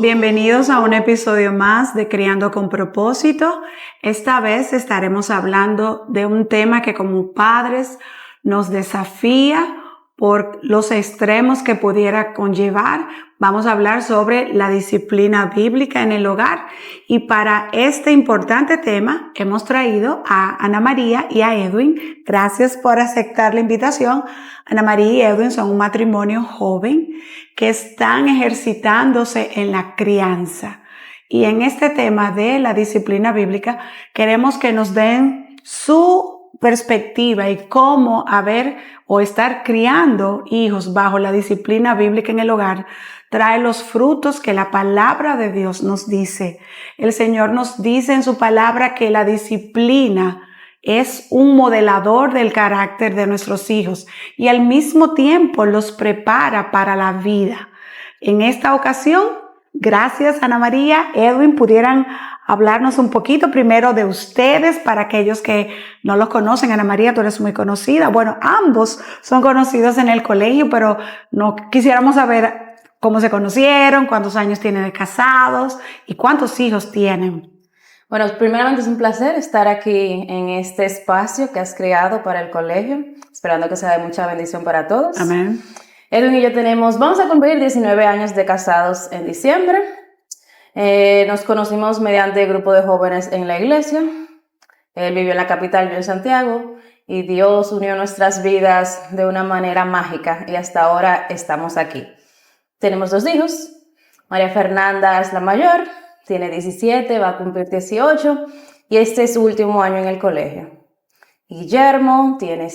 Bienvenidos a un episodio más de Criando con Propósito. Esta vez estaremos hablando de un tema que como padres nos desafía por los extremos que pudiera conllevar. Vamos a hablar sobre la disciplina bíblica en el hogar y para este importante tema hemos traído a Ana María y a Edwin. Gracias por aceptar la invitación. Ana María y Edwin son un matrimonio joven que están ejercitándose en la crianza. Y en este tema de la disciplina bíblica queremos que nos den su perspectiva y cómo estar criando hijos bajo la disciplina bíblica en el hogar trae los frutos que la palabra de Dios nos dice. El Señor nos dice en su palabra que la disciplina es un modelador del carácter de nuestros hijos y al mismo tiempo los prepara para la vida. En esta ocasión, gracias Ana María, Edwin, pudieran hablarnos un poquito primero de ustedes para aquellos que no los conocen. Ana María, tú eres muy conocida. Bueno, ambos son conocidos en el colegio, pero no quisiéramos saber cómo se conocieron, cuántos años tienen de casados y cuántos hijos tienen. Bueno, primeramente es un placer estar aquí en este espacio que has creado para el colegio, esperando que sea de mucha bendición para todos. Amén. Edwin y yo vamos a cumplir 19 años de casados en diciembre. Nos conocimos mediante el grupo de jóvenes en la iglesia. Él vivió en la capital, yo en Santiago, y Dios unió nuestras vidas de una manera mágica y hasta ahora estamos aquí. Tenemos 2 hijos. María Fernanda es la mayor, tiene 17, va a cumplir 18 y este es su último año en el colegio. Guillermo tiene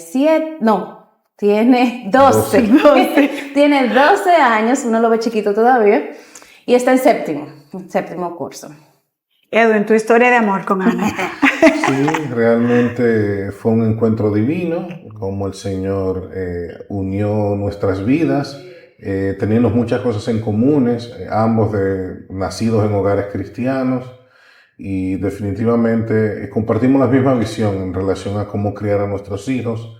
12. Tiene 12 años, uno lo ve chiquito todavía y está en séptimo curso. Edwin, tu historia de amor con Ana. Sí, realmente fue un encuentro divino, como el Señor unió nuestras vidas. Teníamos muchas cosas en comunes, ambos nacidos en hogares cristianos y definitivamente compartimos la misma visión en relación a cómo criar a nuestros hijos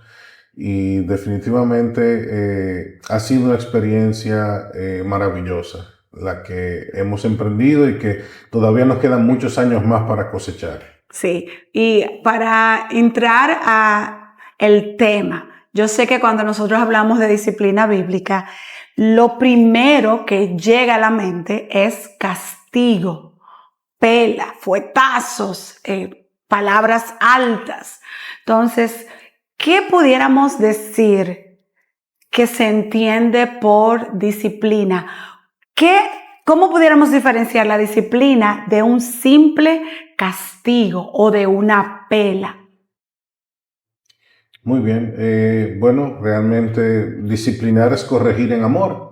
y definitivamente ha sido una experiencia maravillosa la que hemos emprendido y que todavía nos quedan muchos años más para cosechar. Sí, y para entrar a el tema, yo sé que cuando nosotros hablamos de disciplina bíblica, lo primero que llega a la mente es castigo, pela, fuetazos, palabras altas. Entonces, ¿qué pudiéramos decir que se entiende por disciplina? ¿Cómo pudiéramos diferenciar la disciplina de un simple castigo o de una pela? Muy bien. Bueno, realmente disciplinar es corregir en amor.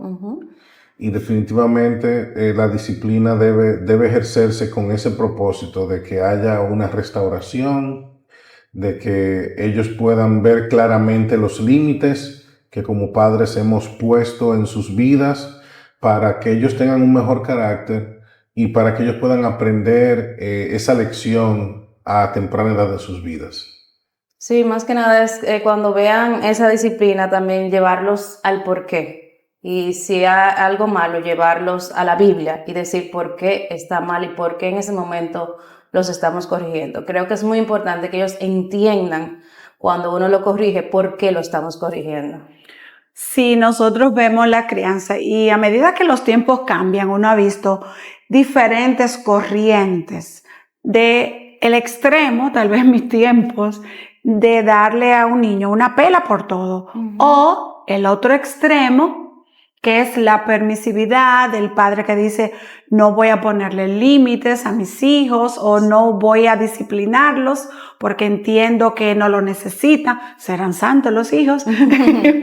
Y definitivamente la disciplina debe ejercerse con ese propósito de que haya una restauración, de que ellos puedan ver claramente los límites que como padres hemos puesto en sus vidas para que ellos tengan un mejor carácter y para que ellos puedan aprender esa lección a temprana edad de sus vidas. Sí, más que nada es cuando vean esa disciplina también llevarlos al porqué. Y si hay algo malo, llevarlos a la Biblia y decir por qué está mal y por qué en ese momento los estamos corrigiendo. Creo que es muy importante que ellos entiendan cuando uno lo corrige por qué lo estamos corrigiendo. Si nosotros vemos la crianza y a medida que los tiempos cambian, uno ha visto diferentes corrientes de el extremo, tal vez mis tiempos, de darle a un niño una pela por todo. O el otro extremo, que es la permisividad del padre que dice no voy a ponerle límites a mis hijos o no voy a disciplinarlos porque entiendo que no lo necesitan. Serán santos los hijos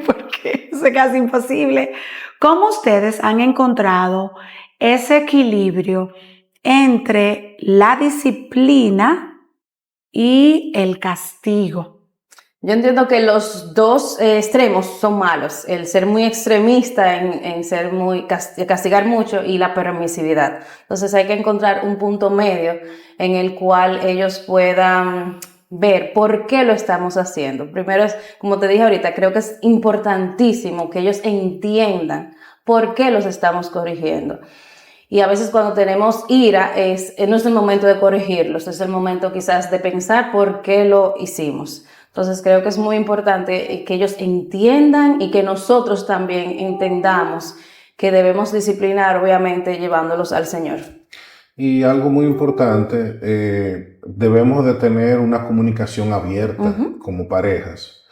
porque eso es casi imposible. ¿Cómo ustedes han encontrado ese equilibrio entre la disciplina y el castigo? Yo entiendo que los dos extremos son malos, el ser muy extremista en ser muy castigar mucho y la permisividad. Entonces hay que encontrar un punto medio en el cual ellos puedan ver por qué lo estamos haciendo. Primero es, como te dije ahorita, creo que es importantísimo que ellos entiendan por qué los estamos corrigiendo. Y a veces cuando tenemos ira no es el momento de corregirlos, es el momento quizás de pensar por qué lo hicimos. Entonces creo que es muy importante que ellos entiendan y que nosotros también entendamos que debemos disciplinar, obviamente, llevándolos al Señor. Y algo muy importante, debemos de tener una comunicación abierta como parejas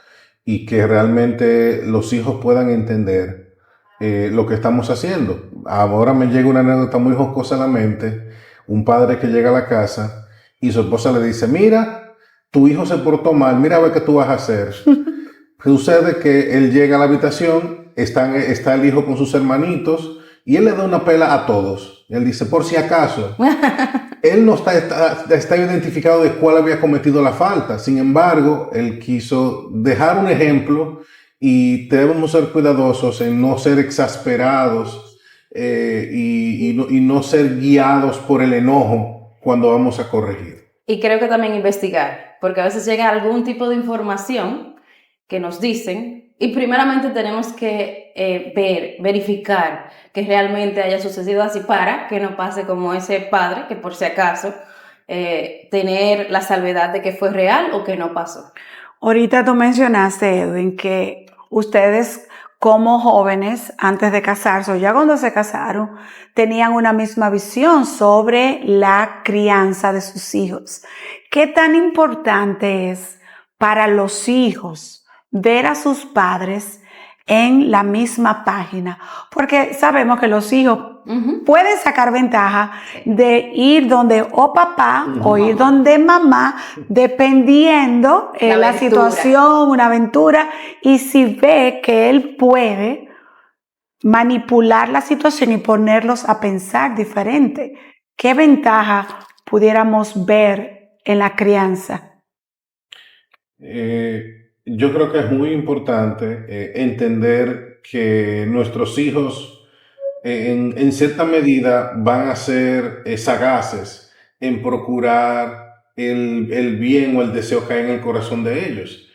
y que realmente los hijos puedan entender lo que estamos haciendo. Ahora me llega una anécdota muy jocosa a la mente, un padre que llega a la casa y su esposa le dice, mira, tu hijo se portó mal, mira a ver qué tú vas a hacer. Sucede que él llega a la habitación, está el hijo con sus hermanitos y él le da una pela a todos. Él dice, por si acaso, él no está identificado de cuál había cometido la falta. Sin embargo, él quiso dejar un ejemplo y debemos ser cuidadosos en no ser exasperados y no ser guiados por el enojo cuando vamos a corregir. Y creo que también investigar, porque a veces llega algún tipo de información que nos dicen y primeramente tenemos que verificar que realmente haya sucedido así para que no pase como ese padre que por si acaso tener la salvedad de que fue real o que no pasó. Ahorita tú mencionaste, Edwin, que ustedes como jóvenes antes de casarse o ya cuando se casaron tenían una misma visión sobre la crianza de sus hijos. ¿Qué tan importante es para los hijos ver a sus padres en la misma página? Porque sabemos que los hijos pueden sacar ventaja de ir donde o papá o ir donde mamá, dependiendo la situación, una aventura, y si ve que él puede manipular la situación y ponerlos a pensar diferente. ¿Qué ventaja pudiéramos ver en la crianza? Yo creo que es muy importante entender que nuestros hijos en cierta medida van a ser sagaces en procurar el bien o el deseo que hay en el corazón de ellos.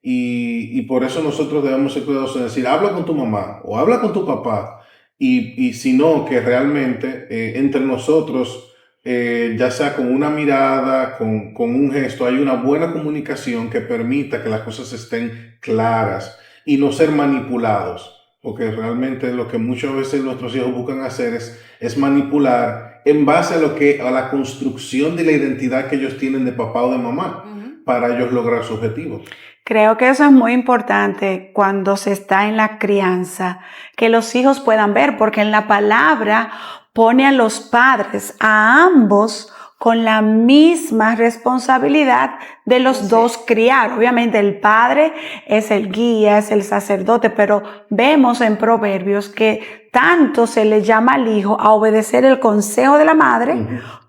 Y por eso nosotros debemos ser cuidadosos en decir, habla con tu mamá o habla con tu papá. Y si no, que realmente entre nosotros, ya sea con una mirada, con un gesto, hay una buena comunicación que permita que las cosas estén claras y no ser manipulados. Porque realmente lo que muchas veces nuestros hijos buscan hacer es manipular en base a la construcción de la identidad que ellos tienen de papá o de mamá para ellos lograr su objetivo. Creo que eso es muy importante cuando se está en la crianza, que los hijos puedan ver, porque en la palabra pone a los padres, a ambos, con la misma responsabilidad de los dos criar. Obviamente el padre es el guía, es el sacerdote, pero vemos en Proverbios que tanto se le llama al hijo a obedecer el consejo de la madre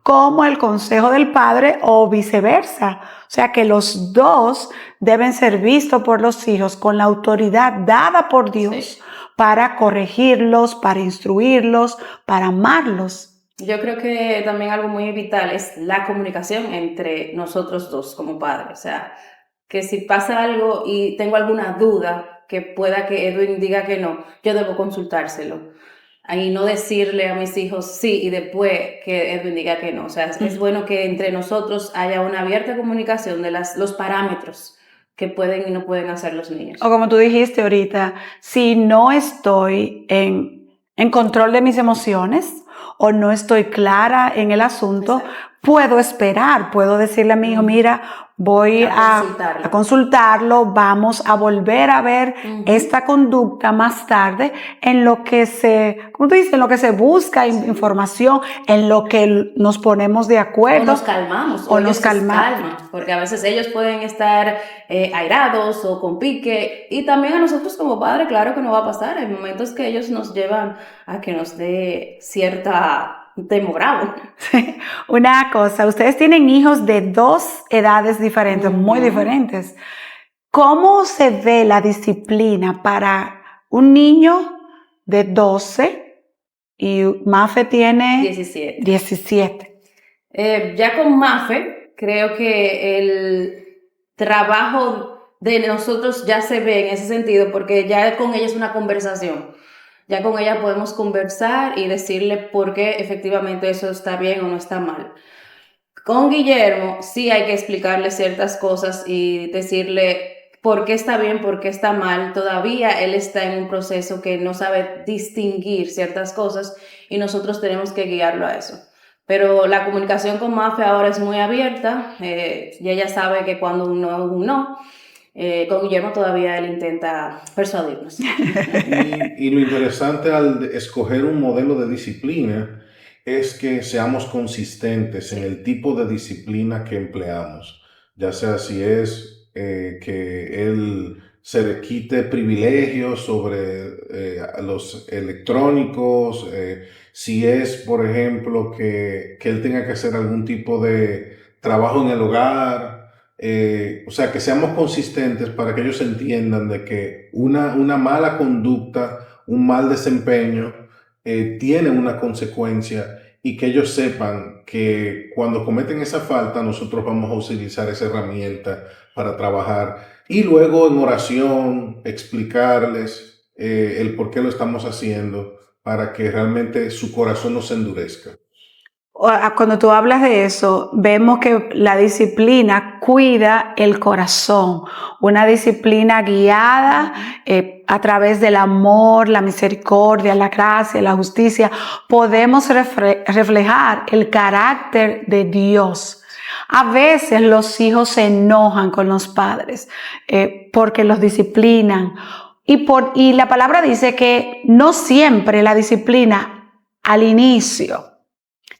como el consejo del padre o viceversa. O sea que los dos deben ser vistos por los hijos con la autoridad dada por Dios para corregirlos, para instruirlos, para amarlos. Yo creo que también algo muy vital es la comunicación entre nosotros dos como padres. O sea, que si pasa algo y tengo alguna duda que pueda que Edwin diga que no, yo debo consultárselo. Y no decirle a mis hijos sí y después que Edwin diga que no. O sea, es bueno que entre nosotros haya una abierta comunicación de los parámetros que pueden y no pueden hacer los niños. O como tú dijiste ahorita, si no estoy en control de mis emociones o no estoy clara en el asunto, puedo esperar, puedo decirle a mi hijo, mira, voy a consultarlo, vamos a volver a ver esta conducta más tarde en lo que como tú dices, en lo que se busca información, en lo que nos ponemos de acuerdo. O nos calmamos. O nos calman, porque a veces ellos pueden estar airados o con pique, y también a nosotros como padres, claro que no va a pasar. Hay momentos que ellos nos llevan a que nos dé cierta temor bravo. Sí. Una cosa, ustedes tienen hijos de 2 edades diferentes, muy diferentes. ¿Cómo se ve la disciplina para un niño de 12 y Mafe tiene 17? Ya con Mafe, creo que el trabajo de nosotros ya se ve en ese sentido, porque ya con ella es una conversación. ya con ella podemos conversar y decirle por qué efectivamente eso está bien o no está mal. Con Guillermo sí hay que explicarle ciertas cosas y decirle por qué está bien, por qué está mal. Todavía él está en un proceso que no sabe distinguir ciertas cosas y nosotros tenemos que guiarlo a eso. Pero la comunicación con Mafe ahora es muy abierta y ella sabe que cuando un no es un no. Con Guillermo todavía él intenta persuadirnos. Y lo interesante al escoger un modelo de disciplina es que seamos consistentes en el tipo de disciplina que empleamos, ya sea si es que él se le quite privilegios sobre los electrónicos, si es, por ejemplo, que él tenga que hacer algún tipo de trabajo en el hogar. O sea, que seamos consistentes para que ellos entiendan de que una mala conducta, un mal desempeño, tiene una consecuencia y que ellos sepan que cuando cometen esa falta nosotros vamos a utilizar esa herramienta para trabajar y luego en oración explicarles el por qué lo estamos haciendo para que realmente su corazón no se endurezca. Cuando tú hablas de eso, vemos que la disciplina cuida el corazón, una disciplina guiada a través del amor, la misericordia, la gracia, la justicia. Podemos reflejar el carácter de Dios. A veces los hijos se enojan con los padres porque los disciplinan. Y la palabra dice que no siempre la disciplina al inicio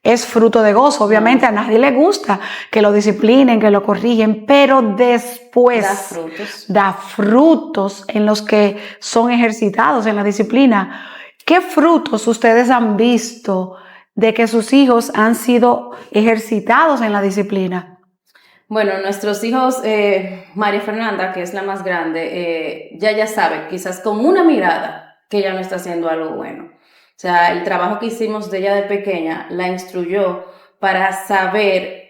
es fruto de gozo. Obviamente a nadie le gusta que lo disciplinen, que lo corrigen, pero después da frutos en los que son ejercitados en la disciplina. ¿Qué frutos ustedes han visto de que sus hijos han sido ejercitados en la disciplina? Bueno, nuestros hijos, María Fernanda, que es la más grande, ya sabe, quizás con una mirada, que ella no está haciendo algo bueno. O sea, el trabajo que hicimos de ella de pequeña la instruyó para saber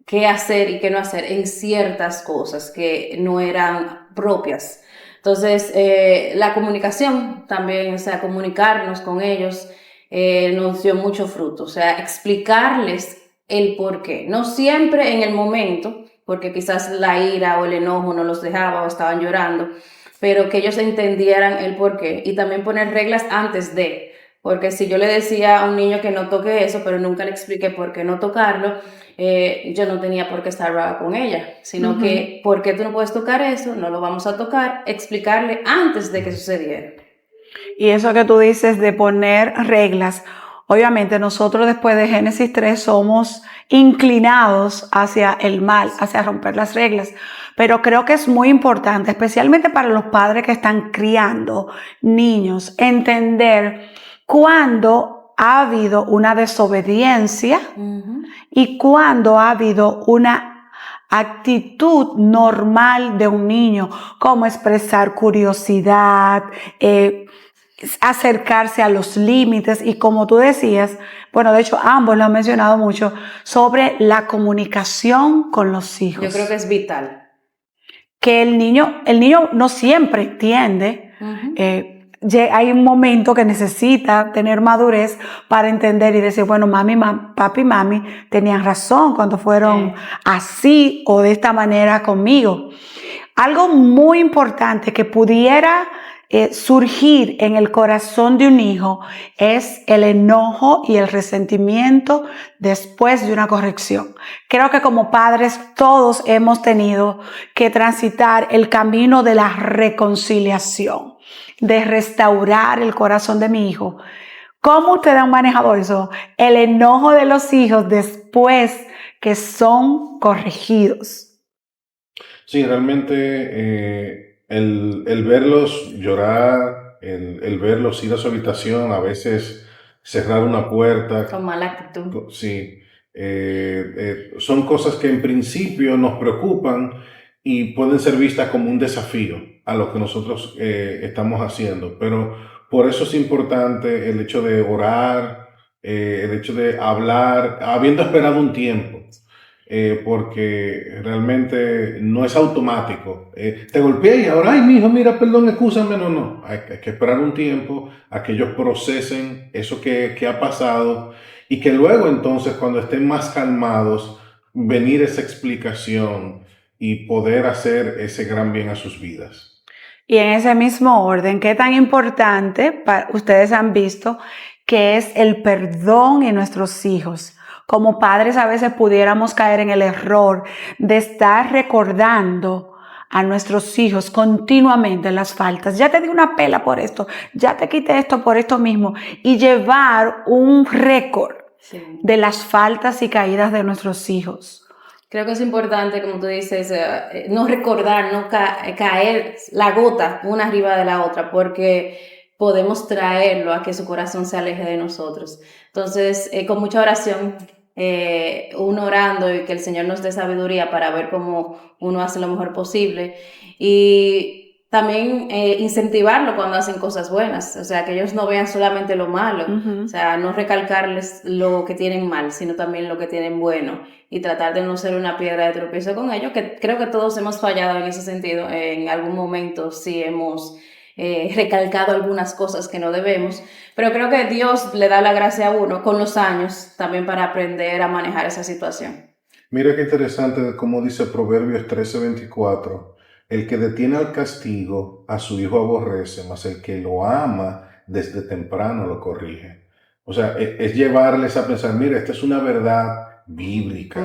qué hacer y qué no hacer en ciertas cosas que no eran propias. Entonces, la comunicación también, o sea, comunicarnos con ellos nos dio mucho fruto. O sea, explicarles el por qué. No siempre en el momento, porque quizás la ira o el enojo no los dejaba o estaban llorando, pero que ellos entendieran el por qué y también poner reglas antes de. Porque si yo le decía a un niño que no toque eso, pero nunca le expliqué por qué no tocarlo, yo no tenía por qué estar brava con ella, sino que, ¿por qué tú no puedes tocar eso? No lo vamos a tocar, explicarle antes de que sucediera. Y eso que tú dices de poner reglas, obviamente nosotros después de Génesis 3 somos inclinados hacia el mal, hacia romper las reglas. Pero creo que es muy importante, especialmente para los padres que están criando niños, entender cuándo ha habido una desobediencia y cuándo ha habido una actitud normal de un niño, como expresar curiosidad, acercarse a los límites y como tú decías, bueno, de hecho ambos lo han mencionado mucho, sobre la comunicación con los hijos. Yo creo que es vital. Que el niño no siempre entiende, hay un momento que necesita tener madurez para entender y decir, bueno, papi y mami tenían razón cuando fueron así o de esta manera conmigo. Algo muy importante que pudiera surgir en el corazón de un hijo es el enojo y el resentimiento después de una corrección. Creo que como padres todos hemos tenido que transitar el camino de la reconciliación, de restaurar el corazón de mi hijo. ¿Cómo ustedes han manejado eso? El enojo de los hijos después que son corregidos. Sí, realmente el verlos llorar, el verlos ir a su habitación, a veces cerrar una puerta. Con mala actitud. Sí, son cosas que en principio nos preocupan y pueden ser vistas como un desafío a lo que nosotros estamos haciendo, pero por eso es importante el hecho de orar, el hecho de hablar, habiendo esperado un tiempo. porque realmente no es automático. Te golpeé y ahora, ay, mijo, mira, perdón, excúsame. No. Hay que esperar un tiempo a que ellos procesen eso que ha pasado y que luego entonces, cuando estén más calmados, venir esa explicación y poder hacer ese gran bien a sus vidas. Y en ese mismo orden, ¿qué tan importante ustedes han visto que es el perdón en nuestros hijos? Como padres a veces pudiéramos caer en el error de estar recordando a nuestros hijos continuamente las faltas. Ya te di una pela por esto, ya te quité esto por esto mismo, y llevar un récord de las faltas y caídas de nuestros hijos. Creo que es importante, como tú dices, no recordar, no caer la gota una arriba de la otra, porque podemos traerlo a que su corazón se aleje de nosotros. Entonces, con mucha oración, uno orando y que el Señor nos dé sabiduría para ver cómo uno hace lo mejor posible. Y también incentivarlo cuando hacen cosas buenas, o sea, que ellos no vean solamente lo malo, o sea, no recalcarles lo que tienen mal, sino también lo que tienen bueno, y tratar de no ser una piedra de tropiezo con ellos, que creo que todos hemos fallado en ese sentido, en algún momento sí hemos recalcado algunas cosas que no debemos, pero creo que Dios le da la gracia a uno con los años también para aprender a manejar esa situación. Mira qué interesante como dice Proverbios 13:24. El que detiene al castigo a su hijo aborrece, mas el que lo ama desde temprano lo corrige. O sea, es llevarles a pensar, mira, esta es una verdad bíblica.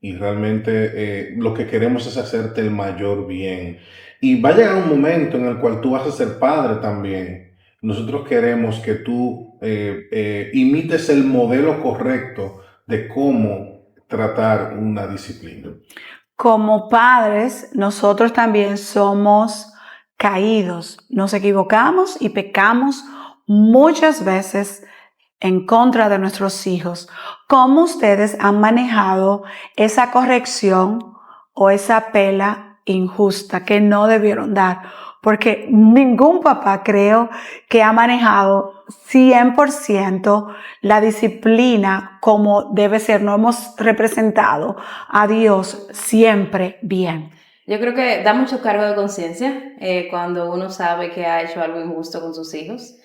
Y realmente lo que queremos es hacerte el mayor bien. Y va a llegar un momento en el cual tú vas a ser padre también. Nosotros queremos que tú imites el modelo correcto de cómo tratar una disciplina. Como padres, nosotros también somos caídos, nos equivocamos y pecamos muchas veces en contra de nuestros hijos. ¿Cómo ustedes han manejado esa corrección o esa pela injusta que no debieron dar? Porque ningún papá creo que ha manejado 100% la disciplina como debe ser. No hemos representado a Dios siempre bien. Yo creo que da mucho cargo de conciencia cuando uno sabe que ha hecho algo injusto con sus hijos,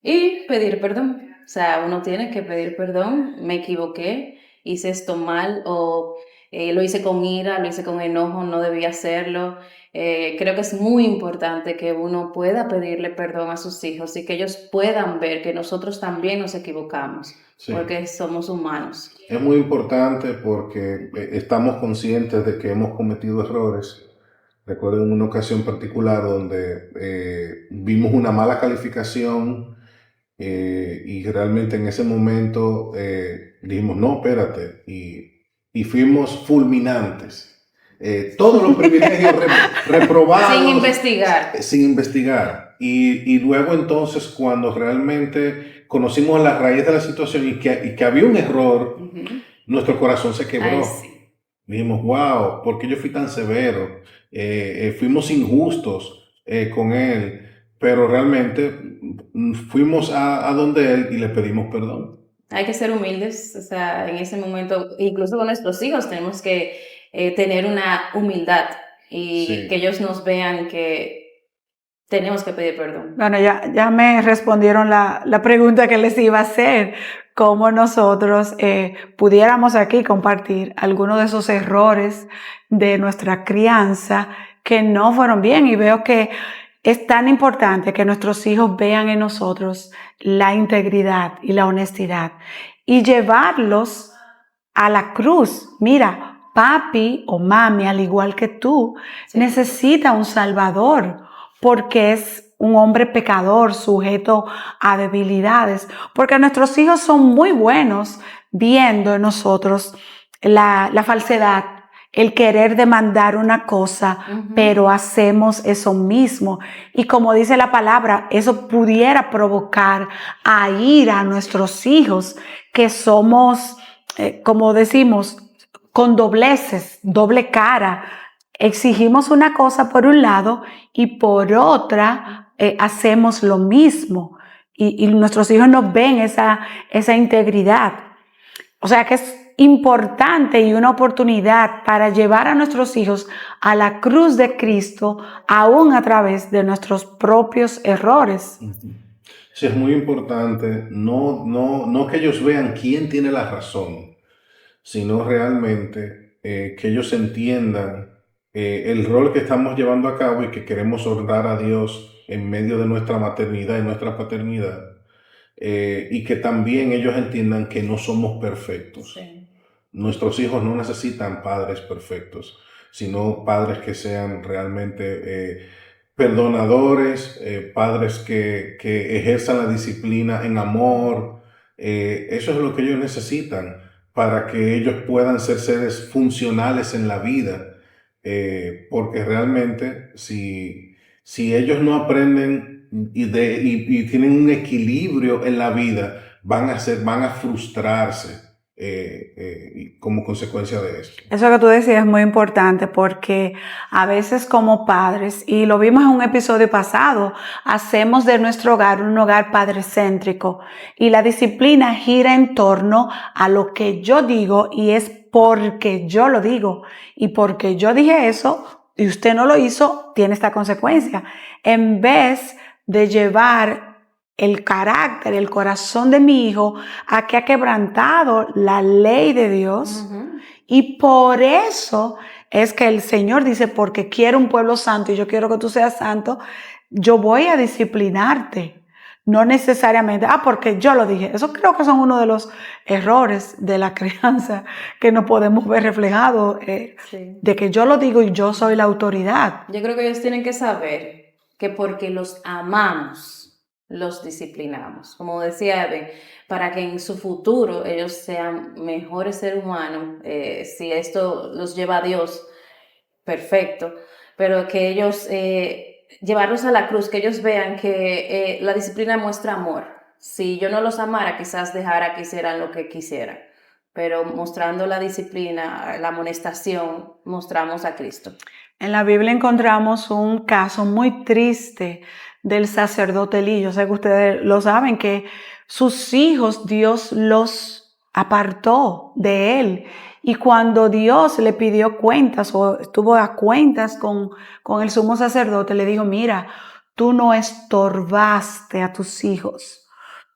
y pedir perdón. O sea, uno tiene que pedir perdón. Me equivoqué, hice esto mal, o lo hice con ira, lo hice con enojo, no debía hacerlo. Creo que es muy importante que uno pueda pedirle perdón a sus hijos y que ellos puedan ver que nosotros también nos equivocamos, sí, porque somos humanos. Es muy importante porque estamos conscientes de que hemos cometido errores. Recuerdo en una ocasión particular donde vimos una mala calificación y realmente en ese momento dijimos, no, espérate, y fuimos fulminantes. Todos los privilegios reprobados. Sin investigar. Y luego entonces cuando realmente conocimos la raíz de la situación y que había un error, nuestro corazón se quebró. Ay, sí. Dijimos, wow, ¿por qué yo fui tan severo? Fuimos injustos con él, pero realmente fuimos a donde él y le pedimos perdón. Hay que ser humildes, o sea, en ese momento, incluso con nuestros hijos tenemos que tener una humildad y sí, que ellos nos vean que tenemos que pedir perdón. Bueno, ya me respondieron la pregunta que les iba a hacer, cómo nosotros pudiéramos aquí compartir algunos de esos errores de nuestra crianza que no fueron bien, y veo que es tan importante que nuestros hijos vean en nosotros la integridad y la honestidad y llevarlos a la cruz. Mira, papi o mami, al igual que tú, sí, necesita un salvador porque es un hombre pecador, sujeto a debilidades, porque nuestros hijos son muy buenos viendo en nosotros la falsedad, el querer demandar una cosa, pero hacemos eso mismo. Y como dice la palabra, eso pudiera provocar a ira a nuestros hijos, que somos, como decimos, con dobleces, doble cara. Exigimos una cosa por un lado y por otra hacemos lo mismo. Y nuestros hijos no ven esa integridad. O sea que es importante y una oportunidad para llevar a nuestros hijos a la cruz de Cristo, aún a través de nuestros propios errores. Sí, es muy importante no que ellos vean quién tiene la razón, sino realmente que ellos entiendan el rol que estamos llevando a cabo y que queremos honrar a Dios en medio de nuestra maternidad y nuestra paternidad, y que también ellos entiendan que no somos perfectos. Sí. Nuestros hijos no necesitan padres perfectos, sino padres que sean realmente perdonadores, padres que ejerzan la disciplina en amor. Eso es lo que ellos necesitan para que ellos puedan ser seres funcionales en la vida. Porque realmente si ellos no aprenden y tienen un equilibrio en la vida, van a frustrarse como consecuencia de esto. Eso que tú decías es muy importante porque a veces como padres, y lo vimos en un episodio pasado, hacemos de nuestro hogar un hogar padrecéntrico y la disciplina gira en torno a lo que yo digo y es porque yo lo digo y porque yo dije eso y usted no lo hizo, tiene esta consecuencia. En vez de llevar el carácter, el corazón de mi hijo a que ha quebrantado la ley de Dios. Y por eso es que el Señor dice, porque quiero un pueblo santo y yo quiero que tú seas santo, yo voy a disciplinarte. No necesariamente, porque yo lo dije. Eso creo que son uno de los errores de la crianza que no podemos ver reflejado, Sí. de que yo lo digo y yo soy la autoridad. Yo creo que ellos tienen que saber que porque los amamos, los disciplinamos. Como decía Eben, para que en su futuro ellos sean mejores seres humanos, si esto los lleva a Dios, perfecto, pero que ellos, llevarlos a la cruz, que ellos vean que la disciplina muestra amor. Si yo no los amara, quizás dejara que hicieran lo que quisieran, pero mostrando la disciplina, la amonestación, mostramos a Cristo. En la Biblia encontramos un caso muy triste del sacerdote Elí. Yo sé que ustedes lo saben, que sus hijos Dios los apartó de él. Y cuando Dios le pidió cuentas o estuvo a cuentas con el sumo sacerdote, le dijo, mira, tú no estorbaste a tus hijos.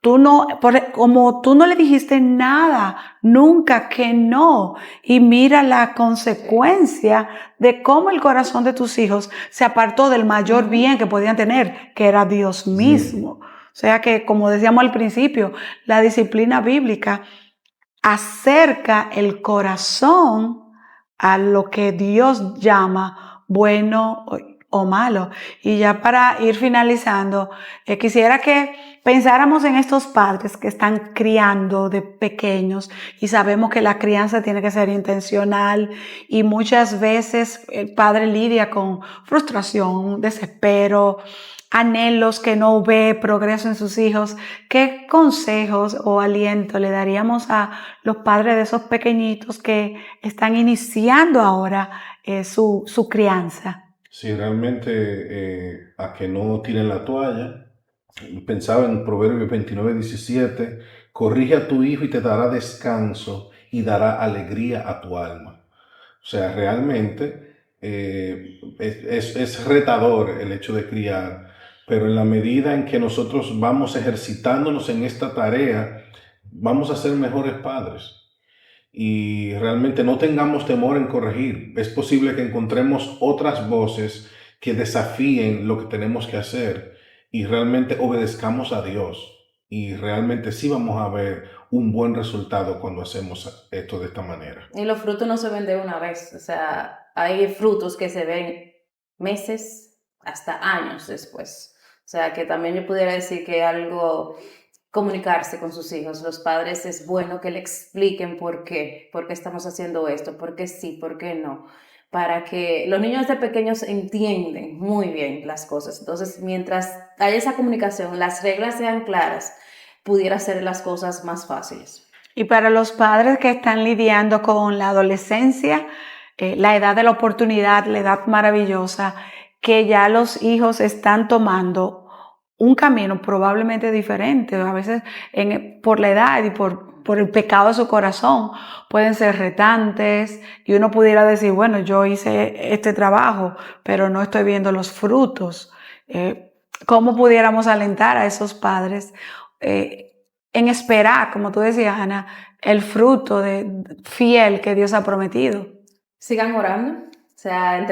Como tú no le dijiste nada, nunca que no. Y mira la consecuencia de cómo el corazón de tus hijos se apartó del mayor bien que podían tener, que era Dios mismo. O sea que, como decíamos al principio, la disciplina bíblica acerca el corazón a lo que Dios llama bueno o malo. Y ya para ir finalizando, quisiera que pensáramos en estos padres que están criando de pequeños y sabemos que la crianza tiene que ser intencional y muchas veces el padre lidia con frustración, desespero, anhelos que no ve progreso en sus hijos. ¿Qué consejos o aliento le daríamos a los padres de esos pequeñitos que están iniciando ahora su crianza? Sí, realmente a que no tiren la toalla. Pensaba en Proverbios 29:17, corrige a tu hijo y te dará descanso y dará alegría a tu alma. O sea, realmente es retador el hecho de criar, pero en la medida en que nosotros vamos ejercitándonos en esta tarea, vamos a ser mejores padres. Y realmente no tengamos temor en corregir. Es posible que encontremos otras voces que desafíen lo que tenemos que hacer y realmente obedezcamos a Dios. Y realmente sí vamos a ver un buen resultado cuando hacemos esto de esta manera. Y los frutos no se ven de una vez, o sea, hay frutos que se ven meses hasta años después. O sea, que también yo pudiera decir que algo, comunicarse con sus hijos, los padres es bueno que le expliquen por qué estamos haciendo esto, por qué sí, por qué no, para que los niños de pequeños entienden muy bien las cosas. Entonces, mientras haya esa comunicación, las reglas sean claras, pudiera hacer las cosas más fáciles. Y para los padres que están lidiando con la adolescencia, la edad de la oportunidad, la edad maravillosa, que ya los hijos están tomando un camino probablemente diferente, a veces por la edad y por por el pecado de su corazón, pueden ser retantes y uno pudiera decir, bueno, yo hice este trabajo, pero no estoy viendo los frutos. ¿Cómo pudiéramos alentar a esos padres en esperar, como tú decías, Ana, el fruto fiel que Dios ha prometido? Sigan orando. O sea,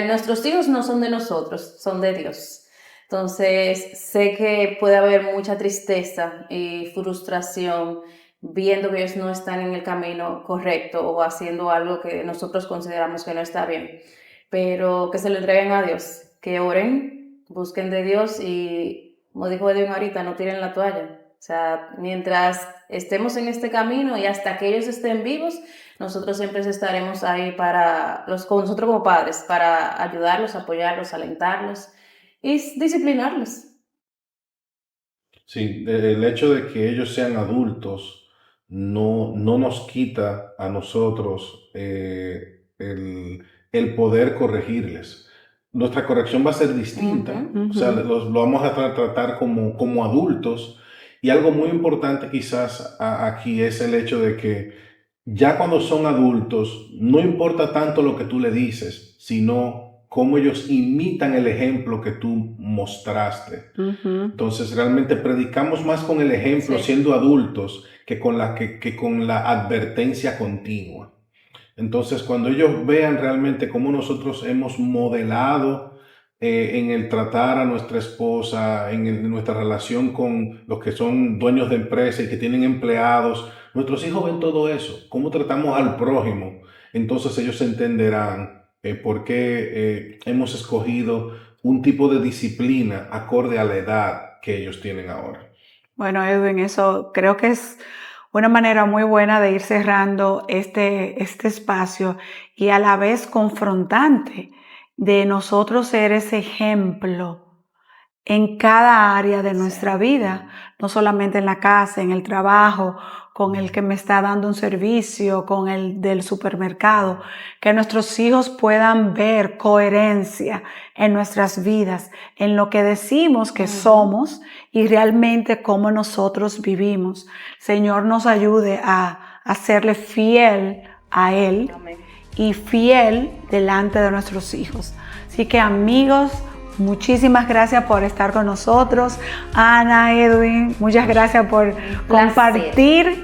nuestros hijos no son de nosotros, son de Dios. Entonces, sé que puede haber mucha tristeza y frustración viendo que ellos no están en el camino correcto o haciendo algo que nosotros consideramos que no está bien. Pero que se lo entreguen a Dios, que oren, busquen de Dios y, como dijo Edwin ahorita, no tiren la toalla. O sea, mientras estemos en este camino y hasta que ellos estén vivos, nosotros siempre estaremos ahí con nosotros como padres, para ayudarlos, apoyarlos, alentarlos y disciplinarlos. Sí, el hecho de que ellos sean adultos no nos quita a nosotros el poder corregirles. Nuestra corrección va a ser distinta. Uh-huh. O sea, lo vamos a tratar como adultos. Y algo muy importante quizás aquí es el hecho de que ya cuando son adultos, no importa tanto lo que tú le dices, sino cómo ellos imitan el ejemplo que tú mostraste. Uh-huh. Entonces realmente predicamos más con el ejemplo, sí, siendo adultos que con la advertencia continua. Entonces cuando ellos vean realmente cómo nosotros hemos modelado en el tratar a nuestra esposa, en nuestra relación con los que son dueños de empresa y que tienen empleados, nuestros hijos ven todo eso, cómo tratamos al prójimo. Entonces ellos entenderán por qué hemos escogido un tipo de disciplina acorde a la edad que ellos tienen ahora. Bueno, Edwin, eso creo que es una manera muy buena de ir cerrando este espacio y a la vez confrontante de nosotros ser ese ejemplo en cada área de nuestra vida, no solamente en la casa, en el trabajo, con el que me está dando un servicio, con el del supermercado, que nuestros hijos puedan ver coherencia en nuestras vidas, en lo que decimos que somos y realmente cómo nosotros vivimos. Señor, nos ayude a serle fiel a Él. Amén. Y fiel delante de nuestros hijos. Así que, amigos, muchísimas gracias por estar con nosotros. Ana, Edwin, muchas gracias por compartir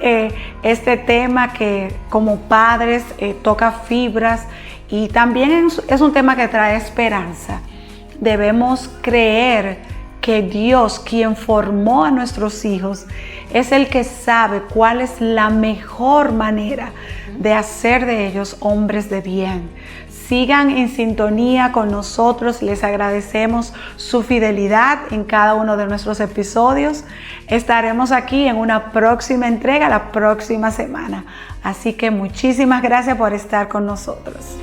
este tema que como padres toca fibras y también es un tema que trae esperanza. Debemos creer que Dios, quien formó a nuestros hijos, es el que sabe cuál es la mejor manera de hacer de ellos hombres de bien. Sigan en sintonía con nosotros, les agradecemos su fidelidad en cada uno de nuestros episodios. Estaremos aquí en una próxima entrega la próxima semana. Así que muchísimas gracias por estar con nosotros.